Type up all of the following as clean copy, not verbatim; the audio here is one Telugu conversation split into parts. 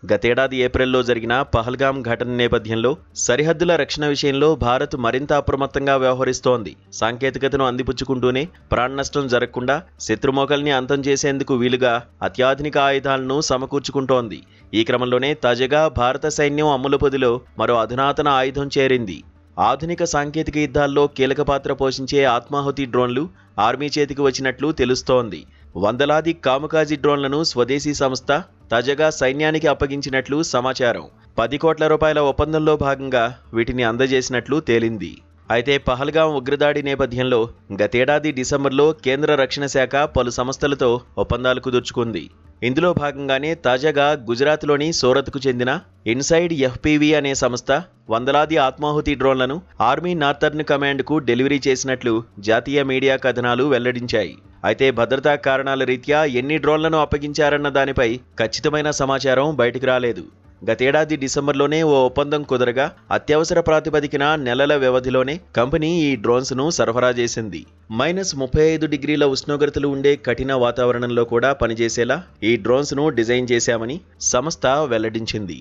గతేడాది ఏప్రిల్లో జరిగిన పహల్గాం ఘటన నేపథ్యంలో సరిహద్దుల రక్షణ విషయంలో భారత్ మరింత అప్రమత్తంగా వ్యవహరిస్తోంది. సాంకేతికతను అందిపుచ్చుకుంటూనే ప్రాణనష్టం జరగకుండా శత్రుమోకల్ని అంతం చేసేందుకు వీలుగా అత్యాధునిక ఆయుధాలను సమకూర్చుకుంటోంది. ఈ క్రమంలోనే తాజాగా భారత సైన్యం అమ్ముల పొదిలో మరో అధునాతన ఆయుధం చేరింది. ఆధునిక సాంకేతిక యుద్ధాల్లో కీలక పాత్ర పోషించే ఆత్మాహుతి డ్రోన్లు ఆర్మీ చేతికి వచ్చినట్లు తెలుస్తోంది. వందలాది కాముకాజీ డ్రోన్లను స్వదేశీ సంస్థ తాజాగా సైన్యానికి అప్పగించినట్లు సమాచారం. 10 కోట్ల రూపాయల ఒప్పందంలో భాగంగా వీటిని అందజేసినట్లు తేలింది. అయితే పహల్గాం ఉగ్రదాడి నేపథ్యంలో గతేడాది డిసెంబర్లో కేంద్ర రక్షణ శాఖ పలు సంస్థలతో ఒప్పందాలు కుదుర్చుకుంది. ఇందులో భాగంగానే తాజాగా గుజరాత్లోని సూరత్కు చెందిన ఇన్సైడ్ ఎఫ్పివి అనే సంస్థ వందలాది ఆత్మాహుతి డ్రోన్లను ఆర్మీ నార్థర్న్ కమాండ్కు డెలివరీ చేసినట్లు జాతీయ మీడియా కథనాలు వెల్లడించాయి. అయితే భద్రతా కారణాల రీత్యా ఎన్ని డ్రోన్లను అప్పగించారన్న దానిపై ఖచ్చితమైన సమాచారం బయటకు రాలేదు. గతేడాది డిసెంబర్లోనే ఓ ఒప్పందం కుదరగా అత్యవసర ప్రాతిపదికన నెలల వ్యవధిలోనే కంపెనీ ఈ డ్రోన్స్ను సరఫరా చేసింది. -35 డిగ్రీల ఉష్ణోగ్రతలు ఉండే కఠిన వాతావరణంలో కూడా పనిచేసేలా ఈ డ్రోన్స్ను డిజైన్ చేశామని సంస్థ వెల్లడించింది.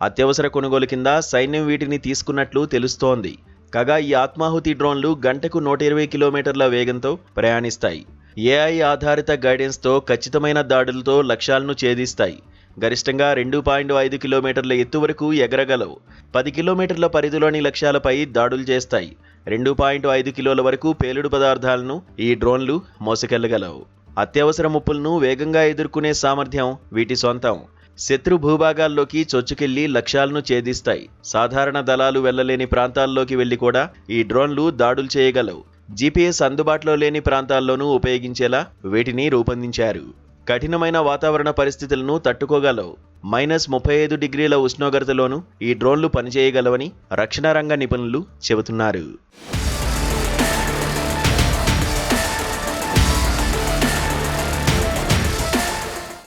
అత్యవసర కొనుగోలు కింద సైన్యం వీటిని తీసుకున్నట్లు తెలుస్తోంది. కాగా ఈ ఆత్మాహుతి డ్రోన్లు గంటకు 120 కిలోమీటర్ల వేగంతో ప్రయాణిస్తాయి. ఏఐ ఆధారిత గైడెన్స్తో ఖచ్చితమైన దాడులతో లక్ష్యాలను ఛేదిస్తాయి. గరిష్టంగా 2.5 కిలోమీటర్ల ఎత్తు వరకు ఎగరగలవు. 10 కిలోమీటర్ల పరిధిలోని లక్ష్యాలపై దాడులు చేస్తాయి. 2.5 కిలోల వరకు పేలుడు పదార్థాలను ఈ డ్రోన్లు మోసుకెళ్లగలవు. అత్యవసర ముప్పులను వేగంగా ఎదుర్కొనే సామర్థ్యం వీటి సొంతం. శత్రు భూభాగాల్లోకి చొచ్చుకెళ్లి లక్ష్యాలను ఛేదిస్తాయి. సాధారణ దళాలు వెళ్లలేని ప్రాంతాల్లోకి వెళ్లి కూడా ఈ డ్రోన్లు దాడులు చేయగలవు. జీపీఎస్ అందుబాటులో లేని ప్రాంతాల్లోనూ ఉపయోగించేలా వీటిని రూపొందించారు. కఠినమైన వాతావరణ పరిస్థితులను తట్టుకోగలవు. -35 డిగ్రీల ఉష్ణోగ్రతలోనూ ఈ డ్రోన్లు పనిచేయగలవని రక్షణ రంగ నిపుణులు చెబుతున్నారు.